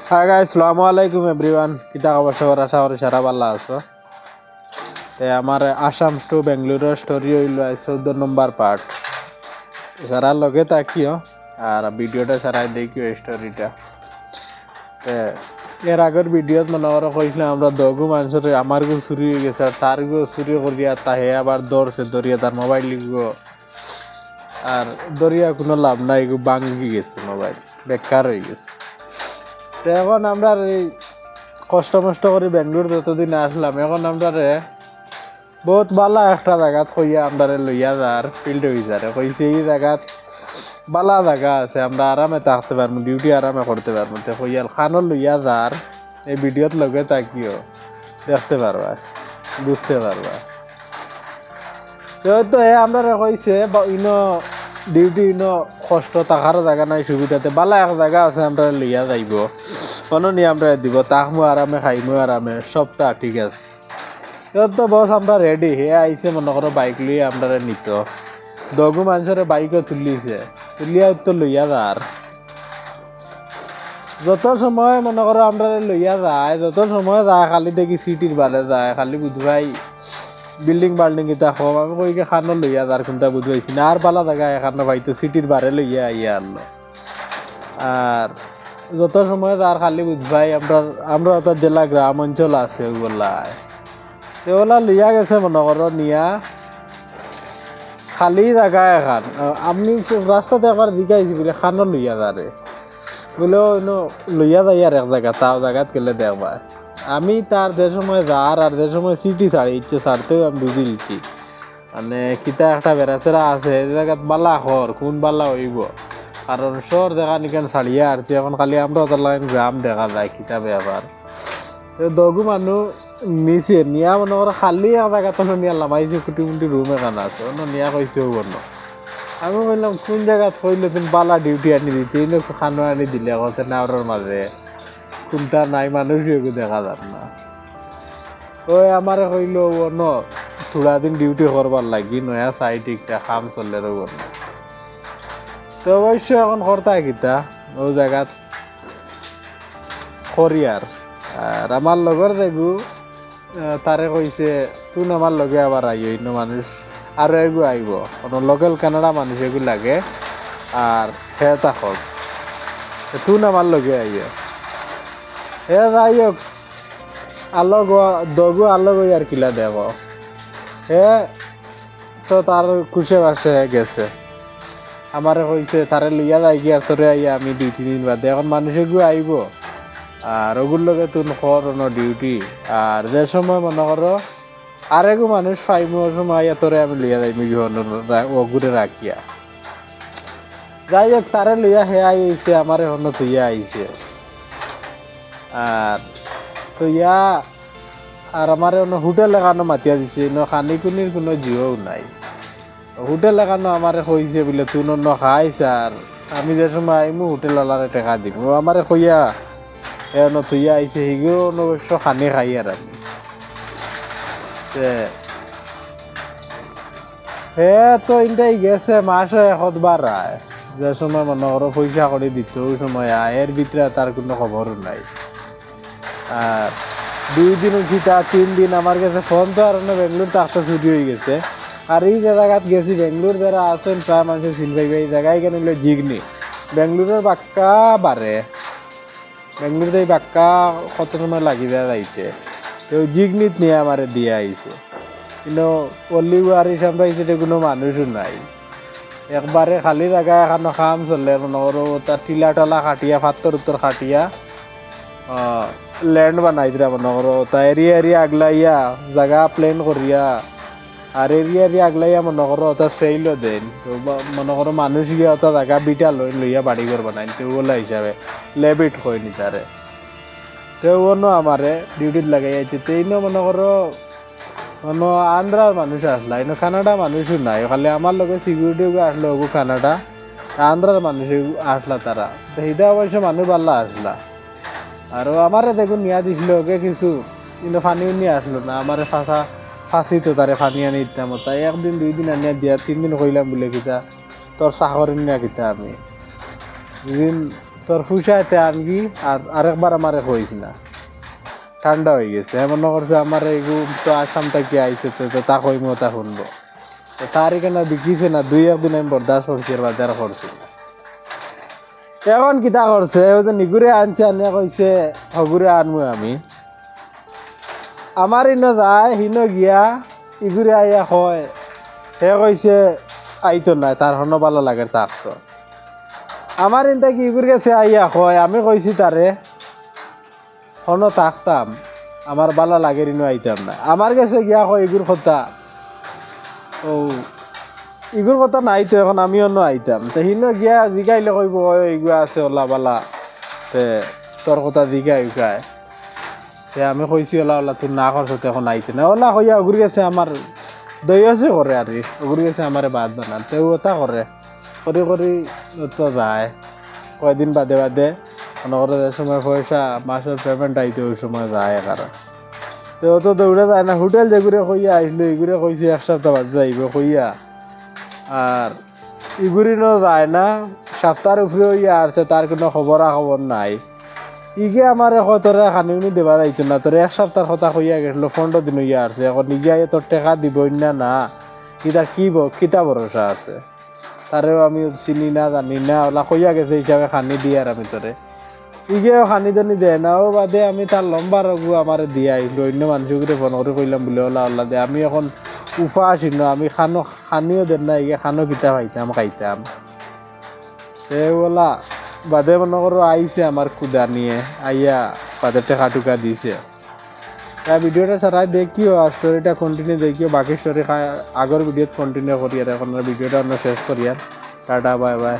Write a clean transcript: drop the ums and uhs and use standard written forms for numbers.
Hi guys, আসসালামু আলাইকুম everyone. কিতা খবর সবার? আশা করি সারা ভালো আছো। আমার আসাম টু বেঙ্গালুরু স্টোরি হইল 14 নম্বর পার্ট। সারা লগে তাকিও আর ভিডিওটা সারা দেখিও স্টোরিটা। এর আগের ভিডিওত মনে করো কইছিলাম আমরা দগু মানুষের আমার গো চুরি হয়ে গেছে আর তার গো চুরি করিয়া তাহে আবার দৌড়ছে, দরিয়া তার মোবাইল লিখবো আর দরিয়া কোনো লাভ নাই, গো ভাঙ্গি গেছে, মোবাইল বেকার হয়ে গেছে। তো এখন আমরা এই কষ্ট মষ্ট করে বেঙ্গলোর যতদিন আসলাম, এখন আমরা বহুত বালা একটা জায়গাত কইয়া আমরা লইয়া যার ফিল্ড অফিসারে কইছে এই জায়গাত বালা জায়গা আছে, আমরা আরামে থাকতে পারবো, ডিউটি আরামে করতে পারবো। তো কইয়াল খানো লইয়া যার এই ভিডিওত লগে তাকিও দেখতে পারবা, বুঝতে পারবা। তো আমরা কইছে ইনো ডিউটি ইনো কষ্ট থাকার জায়গা নাই, সুবিধাতে বালা এক জায়গা আছে, আমরা লইয়া যাইব, কোনো নিয়ে আমরা দিব, তাকমো আরামে খাইমো আরামে, সপ্তাহ ঠিক আছে। তো বস আমরা রেডি, হে আইসে মনে করো বাইক লইয়া আমরা নিত দগু মানুষের বাইকও তুলিছে, তুলিয়া তো লইয়া যার যত সময় মনে করো আমরা লইয়া যায়, যত সময় যায় খালি দেখি সিটির বারে যায়, খালি বুধবাই বিল্ডিং বাল্ডিং কিতা কম, আমি কইকে খানো লইয়া যার কোনটা বুঝবাইছি না, আর বালা জায়গা এখানে ভাইতো সিটির বারে লইয়া আইয়া আনলো। আর যত সময় যার খালি বুঝবাই আমরা অত জেলা গ্রাম অঞ্চল আছে ওগুলাই, ওগুলা লইয়া গেছে মনে করো নিয়া খালি জায়গা এখান, আপনি রাস্তাতে একবার দিকাইছি বলে খানো লইয়া যারে বলেও লইয়া যাই আর এক জায়গা, তাও জায়গাত গেলে দেখবা। আমি তার যে সময় যার আর যে সময় সিটি ছাড়ি ইচ্ছে ছাড়তেও আমি বুঝি দিচ্ছি, মানে কিতা একটা বেড়াচেরা আছে এই জায়গাত বালা হর কোন বালা হইব, কারণ শহর দেখা নিকেন ছাড়িয়ে আসছি, এখন খালি আমরা তার লাইন গ্রাম দেখা যায় কিতা ব্যাপার। তো দগু মানুষ নিচে নিয়া মনে করো খালি এক জায়গাত নিয়া লামাইছে, কুটি মুটি রুম এখান আছে নিয়া কইছেও বন্য। আমি বললাম কোন জায়গাত কইলে তুমি বালা ডিউটি আনি দিতে, খানো আনি দিলে কথা নাওয়ার মাঝে কোনটা নাই মানুষ দেখা যান না। ওই আমার কইল ন থোড়া দিন ডিউটি করবার লাগি, নয়া সাইড একটা কাম চললে রব না। তো অবশ্য এখন কর্তা কিতা ও জায়গাত করিয়ার। আর আমার লগর দেখু তারে কইছে তুন আমার লগে আবার আইও, ইন্ন মানুষ আরো এগু আইব, কোনো লোকাল কানাডা মানুষ এগু লাগে আর হে থাকক, তুন আমার লগে আইও। হে যাই হোক আলোক দগু আলোক আর কিলা দেব, হে তো তার খুশে বাসে গেছে, আমারে কইছে তারে লইয়া যাই কি আর তোরে আইয়া আমি 2-3 দিন বাদে, এখন মানুষ এগু আইব আর ওগুর লগে তুন কর ডিউটি, আর যে সময় মনে করো আর এগু মানুষ ফাইমোর সময় আইয়া তোরে আমি লইয়া যাই ওগুরে রাখিয়া। যাই হোক তারে লইয়া হে আইছে, আমারে হন্য তুইয়া আইছে আর তুইয়া আর আমার হোটেল এখানো মাতিয়া দিছে, খানি কুনির কোনো জিও নাই, হোটেল এখানো আমার কইছে বলে তুই খাইছ আর আমি যে সময় আইমু হোটেল আলারে টেকা দিব, আমার কইয়া এন তুইয়া আইছে হিগো অবশ্য খানি খাই আর আমি। হে তো ইন্টাই গেছে মাসে 1 বার আয়, যে সময় মনে করো পয়সা করে দিত ওই সময় আয়, এর ভিতরে তার কোনো খবরও নাই। আর 2 দিন উঠিতা 3 দিন আমার কাছে ফোন তো আর বেঙ্গলোর থাকতে ছুটি হয়ে গেছে। আর এই যে জায়গাত গেছি বেঙ্গলোর যারা আছেন প্রায় মানুষের চিনবাই এই জায়গায় কেন জিগনি বেঙ্গলোরের বাক্কা বাড়ে, বেঙ্গলোর এই বাক্কা কত সময় লাগি যায় যাইতে, তো জিগনিত নিয়ে আমার দিয়ে আইছে, কিন্তু অল্লিগু আর আমরা হিসেবে কোনো মানুষও নাই, একবারে খালি জায়গা এখানো কাম চলে মনে করো তার টিলা টলা খাটিয়া ফাত্তর উত্তর খাটিয়া ল্যান্ড বানাই দিরা মনে করো, তা এরিয়া এরিয়া আগলাইয়া জায়গা প্লেন করিয়া আর এরিয়া এরিয়া আগলাইয়া মনে করো ওটা সেইলও দেন, তো মনে করো মানুষ গিয়া ওটা জায়গা বিটা লইয়া বাড়ি ঘর বানাই, তো ওলা হিসাবে লেবিট হয়নি তারে, তো অন্য আমারে ডিউটিত লাগাই আইছে। তো এইনো মনে করো আন্ধ্রার মানুষ আসলা, ইনো কানাডা মানুষও নাই, খালি আমার লগে সিকিউরিটি আসলো ওগু কানাডা, আন্ধ্রার মানুষ আসলা তারা, তো সেইটা অবশ্য মানুষ পাল্লা আসলা। আর আমারে দেখুন নিয়া দিছিল ওকে কিছু, কিন্তু ফানিও নিয়ে আসলো না, আমার ফাঁসি তো তারে ফানি আনি দিতাম, তাই 1 দিন 2 দিন আনিয়া দিয়া 3 দিন কইলাম বলে কিতা তোর চাকরি নিয়া কিতা আমি, যেদিন তোর ফুসাইতে আনগি আর আরেকবার আমারে কইস না ঠান্ডা হয়ে গেছে এমন করছে আমার এইগু তো আসাম থেকে আইসে তো তা কইমো তা শুনবো তো তার এখানে বিকিছে না 2-1 দিন আমি বরদাস্ত করছি আর বাজার করছি না। এখন কিতা করছে ও যে নিগুরে আনছে আনিয়া কইছে হগুরে আনমু আমি আমার ইনো যায় হিনো গিয়া ইগুরে আইয়া হয় হে কইছে আইতো না তার হন ভালো লাগে তাক তো আমার ইনতা কি ইগুর গেছে আইয়া হয় আমি কইছি তারে হন থাকতাম আমার ভালো লাগে ইনো আইতাম না আমার কাছে গিয়া হয় ইগুর কথা ও ইগুর কথা নাই তো এখন আমি অন্য আইতাম তো হিনো গিয়া জিগাইলে কইব ইগুয়া আছে ওলা বালা তে তোর কথা জিগাই উগায় তে আমি কইছি ওলা ওলা তুই না করছো তো এখন আইতে না ওলা কইয়া ওগুর গেছে আমার দইয়াছে করে আর ওগুর গেছে আমারে বাদ বানান তে ওটা করে করি করি তো যায় কয়দিন বাদে বাদে মনে করে যে সময় পয়সা মাসের পেমেন্ট আইতে ওই সময় যায় কারণ তো ও তো দৌড়ে যায় না হোটেল যেগুলো কইয়া আসলো এগুলো কইছে 1 সপ্তাহ বাদে যাইব কইয়া আর ইগুরিনও যায় না সপ্তাহের উপরে হইয়া আসছে তার কোনো খবর নাই ইগে আমার তোরা খানি দেবা যাইতো না তোর 1 সপ্তাহ কথা কইয়া গেছিল 15 দিন হইয়া আসছে এখন ইগিয়া তোর টাকা দিব না না কিতা কিতা ভরসা আছে তারেও আমি চিনি না জানি না ওলা কইয়া গেছে হিসাবে খানি দিয়ে আর আমি তোরে ইগেও খানি জানি দেয় না ও বাদে আমি তার লম্বা রঘু আমার দিয়ে আহিলো অন্য মানুষগুলো ফোন করে কইলাম বলে ওলা ওলা দে আমি এখন উফা আসি না আমি খানিও দেন না ইগে খানো কিতা খাইতাম সে ওলা বাদে মনে করো আইছে আমার কুদা নিয়ে আইয়া বাদে টেকা টুকা দিছে ভিডিওটা সারাই দেখিও আর স্টোরিটা কন্টিনিউ দেখিও বাকি স্টোরি আগর ভিডিওত কন্টিনিউ করি আর এখন ভিডিওটা অন্য শেষ করি আর টাটা বাই বাই।